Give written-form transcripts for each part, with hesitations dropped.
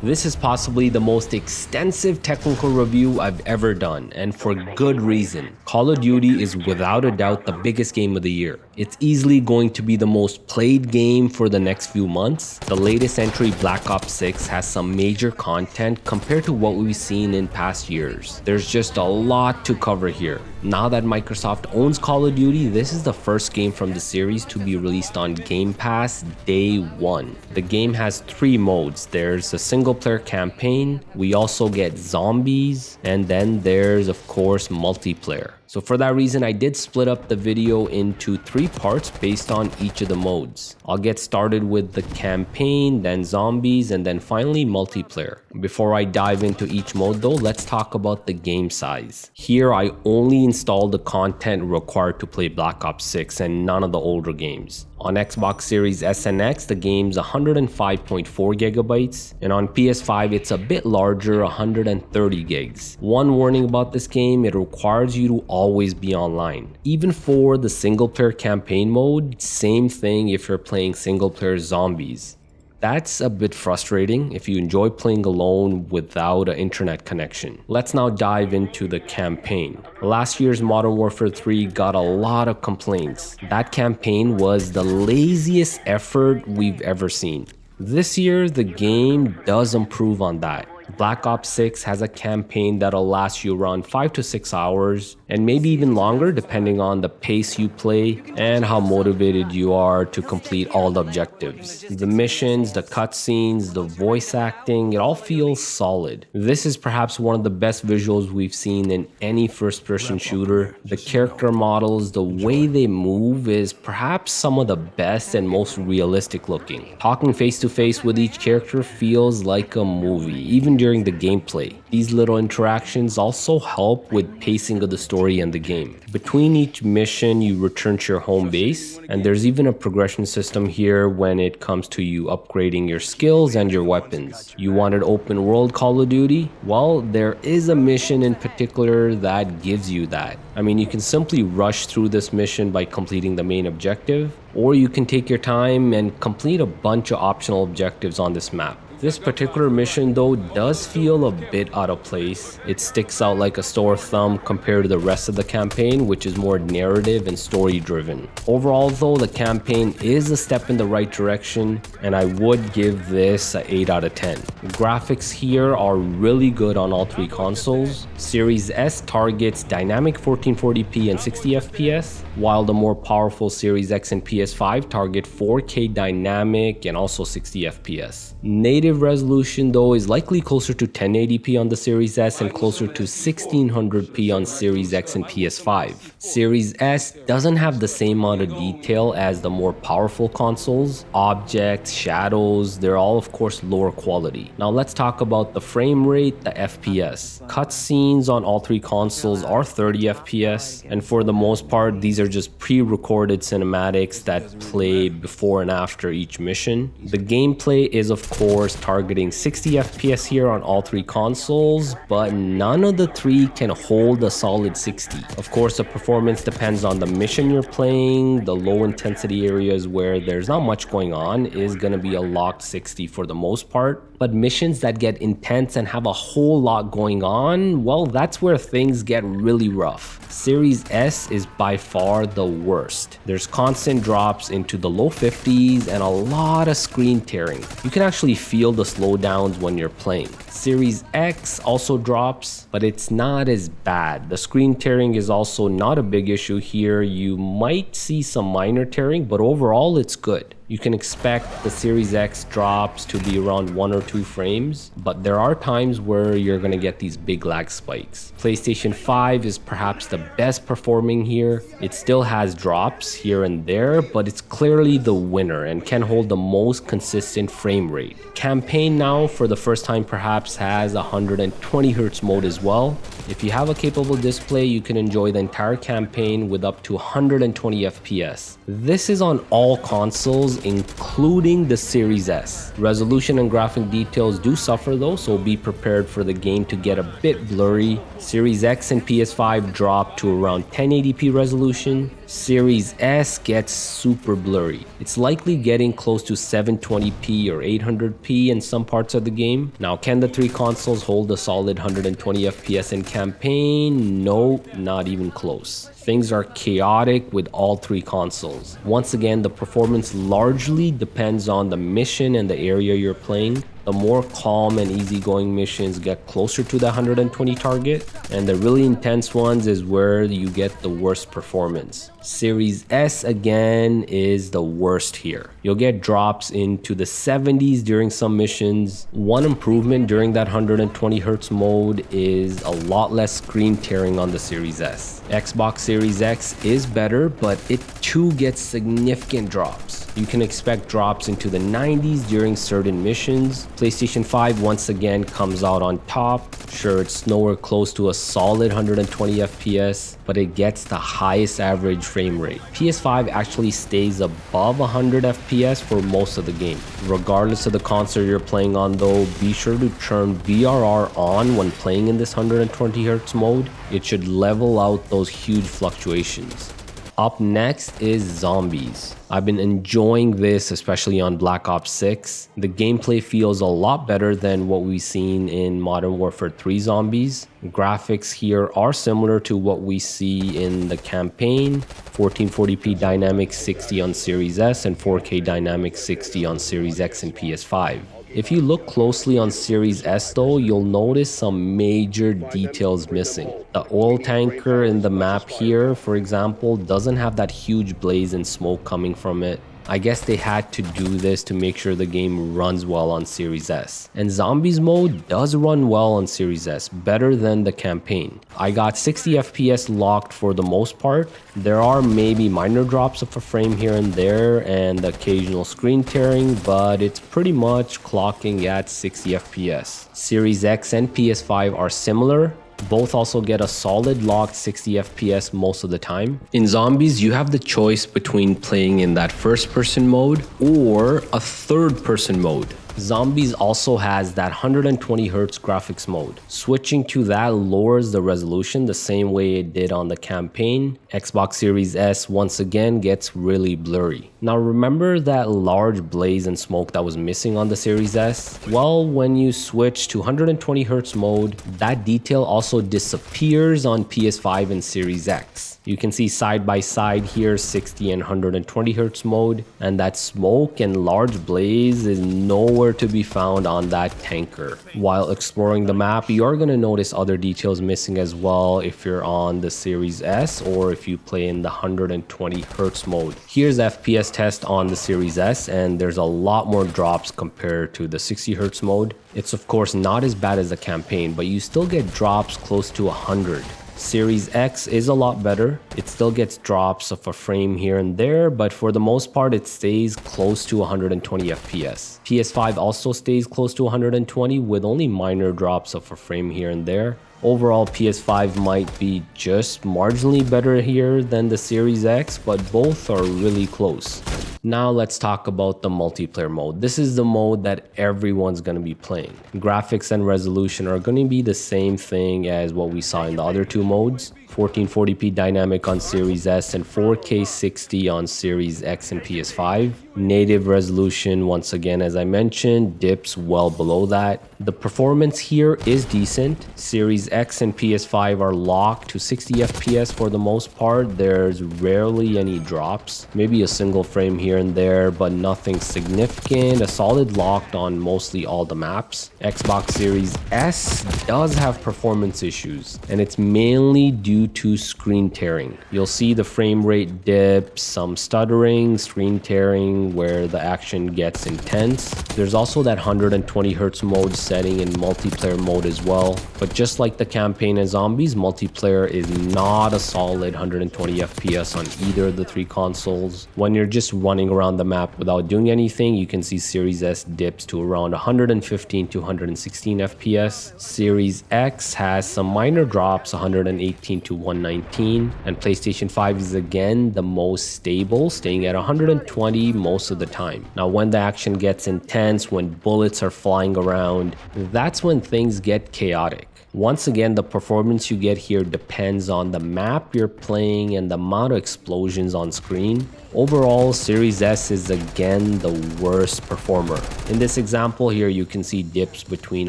This is possibly the most extensive technical review I've ever done, and for good reason. Call of Duty is without a doubt the biggest game of the year. It's easily going to be the most played game for the next few months. The latest entry, Black Ops 6, has some major content compared to what we've seen in past years. There's just a lot to cover here. Now that Microsoft owns Call of Duty, this is the first game from the series to be released on Game Pass day one. The game has 3 modes. There's a single player campaign, we also get zombies, and then there's of course multiplayer. So for that reason, I did split up the video into 3 parts based on each of the modes. I'll get started with the campaign, then zombies, and then finally multiplayer. Before I dive into each mode though, let's talk about the game size. Here I only installed the content required to play Black Ops 6 and none of the older games. On Xbox Series S and X, the game's 105.4 gigabytes, and on PS5 it's a bit larger, 130 gigs. One warning about this game, it requires you to always be online. Even for the single player campaign mode, same thing if you're playing single player zombies. That's a bit frustrating if you enjoy playing alone without an internet connection. Let's now dive into the campaign. Last year's Modern Warfare 3 got a lot of complaints. That campaign was the laziest effort we've ever seen. This year, the game does improve on that. Black Ops 6 has a campaign that'll last you around 5 to 6 hours and maybe even longer depending on the pace you play and how motivated you are to complete all the objectives. The missions, the cutscenes, the voice acting, it all feels solid. This is perhaps one of the best visuals we've seen in any first-person shooter. The character models, the way they move is perhaps some of the best and most realistic looking. Talking face-to-face with each character feels like a movie, even during the gameplay. These little interactions also help with pacing of the story and the game. Between each mission, you return to your home base, and there's even a progression system here when it comes to you upgrading your skills and your weapons. You wanted open world Call of Duty? Well, there is a mission in particular that gives you that. I mean, you can simply rush through this mission by completing the main objective, or you can take your time and complete a bunch of optional objectives on this map. This particular mission though does feel a bit out of place. It sticks out like a sore thumb compared to the rest of the campaign, which is more narrative and story driven. Overall though, the campaign is a step in the right direction and I would give this an 8 out of 10. The graphics here are really good on all 3 consoles. Series S targets dynamic 1440p and 60 FPS, while the more powerful Series X and PS5 target 4K dynamic and also 60 FPS. Native resolution though is likely closer to 1080p on the Series S and closer to 1600p on Series X and PS5. Series S doesn't have the same amount of detail as the more powerful consoles. Objects, shadows, they're all of course lower quality. Now let's talk about the frame rate, the FPS. Cutscenes on all 3 consoles are 30 FPS, and for the most part these are just pre-recorded cinematics that play before and after each mission. The gameplay is of course targeting 60 FPS here on all 3 consoles, but none of the 3 can hold a solid 60. Of course, the performance depends on the mission you're playing. The low intensity areas where there's not much going on is going to be a locked 60 for the most part, but missions that get intense and have a whole lot going on, well, that's where things get really rough. Series S is by far the worst. There's constant drops into the low 50s and a lot of screen tearing. You can actually feel the slowdowns when you're playing. Series X also drops, but it's not as bad. The screen tearing is also not a big issue here. You might see some minor tearing, but overall it's good. You can expect the Series X drops to be around 1 or 2 frames, but there are times where you're going to get these big lag spikes. PlayStation 5 is perhaps the best performing here. It still has drops here and there, but it's clearly the winner and can hold the most consistent frame rate. Campaign now, for the first time perhaps, has 120Hz mode as well. If you have a capable display, you can enjoy the entire campaign with up to 120 FPS. This is on all consoles, including the Series S. Resolution and graphic details do suffer though, so be prepared for the game to get a bit blurry. Series X and PS5 drop to around 1080p resolution, Series S gets super blurry. It's likely getting close to 720p or 800p in some parts of the game. Now, can the three consoles hold a solid 120 FPS in campaign? No, not even close. Things are chaotic with all three consoles. Once again, the performance largely depends on the mission and the area you're playing. The more calm and easygoing missions get closer to the 120 target, and the really intense ones is where you get the worst performance. Series S again is the worst here. You'll get drops into the 70s during some missions. One improvement during that 120Hz mode is a lot less screen tearing on the Series S. Xbox Series X is better, but it too gets significant drops. You can expect drops into the 90s during certain missions. PlayStation 5 once again comes out on top. Sure, it's nowhere close to a solid 120 FPS, but it gets the highest average frame rate. PS5 actually stays above 100 FPS for most of the game. Regardless of the console you're playing on though, be sure to turn VRR on when playing in this 120Hz mode. It should level out those huge fluctuations. Up next is Zombies. I've been enjoying this, especially on Black Ops 6. The gameplay feels a lot better than what we've seen in Modern Warfare 3 Zombies. Graphics here are similar to what we see in the campaign. 1440p Dynamic 60 on Series S and 4K Dynamic 60 on Series X and PS5. If you look closely on Series S though, you'll notice some major details missing. The oil tanker in the map here, for example, doesn't have that huge blaze and smoke coming from it. I guess they had to do this to make sure the game runs well on Series S. And Zombies mode does run well on Series S, better than the campaign. I got 60 FPS locked for the most part. There are maybe minor drops of a frame here and there and occasional screen tearing, but it's pretty much clocking at 60 FPS. Series X and PS5 are similar. Both also get a solid locked 60 FPS most of the time. In Zombies, you have the choice between playing in that first-person mode or a third-person mode. Zombies also has that 120Hz graphics mode. Switching to that lowers the resolution the same way it did on the campaign. Xbox Series S once again gets really blurry. Now remember that large blaze and smoke that was missing on the Series S? Well, when you switch to 120Hz mode, that detail also disappears on PS5 and Series X. You can see side by side here 60 and 120Hz mode, and that smoke and large blaze is nowhere to be found on that tanker. While exploring the map, you're going to notice other details missing as well if you're on the Series S or if you play in the 120Hz mode. Here's FPS test on the Series S, and there's a lot more drops compared to the 60Hz mode. It's of course not as bad as the campaign, but you still get drops close to 100. Series X is a lot better. It still gets drops of a frame here and there, but for the most part it stays close to 120 FPS. PS5 also stays close to 120 with only minor drops of a frame here and there. Overall, PS5 might be just marginally better here than the Series X, but both are really close. Now let's talk about the multiplayer mode. This is the mode that everyone's going to be playing. Graphics and resolution are going to be the same thing as what we saw in the other two modes. 1440p dynamic on Series S and 4K 60 on Series X and PS5. Native resolution, once again, as I mentioned, dips well below that. The performance here is decent. Series X and PS5 are locked to 60 FPS for the most part. There's rarely any drops. Maybe a single frame here and there, but nothing significant. A solid locked on mostly all the maps. Xbox Series S does have performance issues, and it's mainly due to screen tearing. You'll see the frame rate dip, some stuttering, screen tearing where the action gets intense. There's also that 120Hz mode setting in multiplayer mode as well. But just like the campaign and Zombies, multiplayer is not a solid 120 FPS on either of the three consoles. When you're just running around the map without doing anything, you can see Series S dips to around 115 to 116 FPS. Series X has some minor drops, 118 to to 119, and PlayStation 5 is again the most stable, staying at 120 most of the time. Now when the action gets intense, when bullets are flying around, that's when things get chaotic. Once again, the performance you get here depends on the map you're playing and the amount of explosions on screen. Overall, Series S is again the worst performer. In this example here, you can see dips between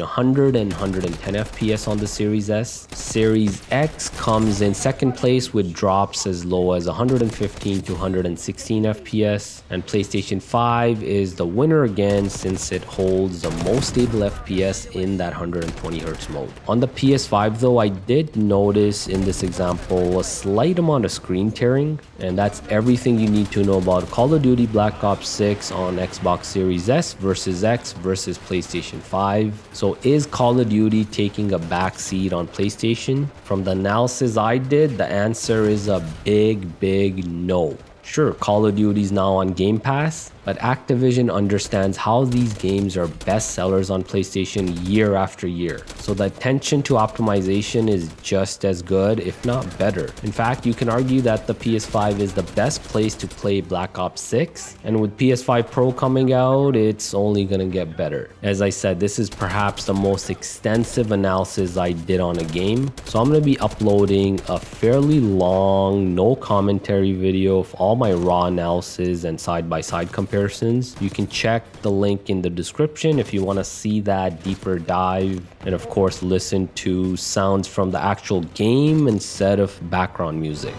100 and 110 FPS on the Series S. Series X comes in second place with drops as low as 115 to 116 FPS. And PlayStation 5 is the winner again since it holds the most stable FPS in that 120Hz mode. On the PS5 though, I did notice in this example a slight amount of screen tearing, and that's everything you need to know about Call of Duty Black Ops 6 on Xbox Series S versus X versus PlayStation 5. So is Call of Duty taking a backseat on PlayStation? From the analysis I did, the answer is a big no. Sure, Call of Duty is now on Game Pass, but Activision understands how these games are best sellers on PlayStation year after year. So the attention to optimization is just as good, if not better. In fact, you can argue that the PS5 is the best place to play Black Ops 6, and with PS5 Pro coming out, it's only gonna get better. As I said, this is perhaps the most extensive analysis I did on a game, so I'm gonna be uploading a fairly long, no commentary video of all my raw analysis and side-by-side comparisons. You can check the link in the description if you want to see that deeper dive, and of course listen to sounds from the actual game instead of background music.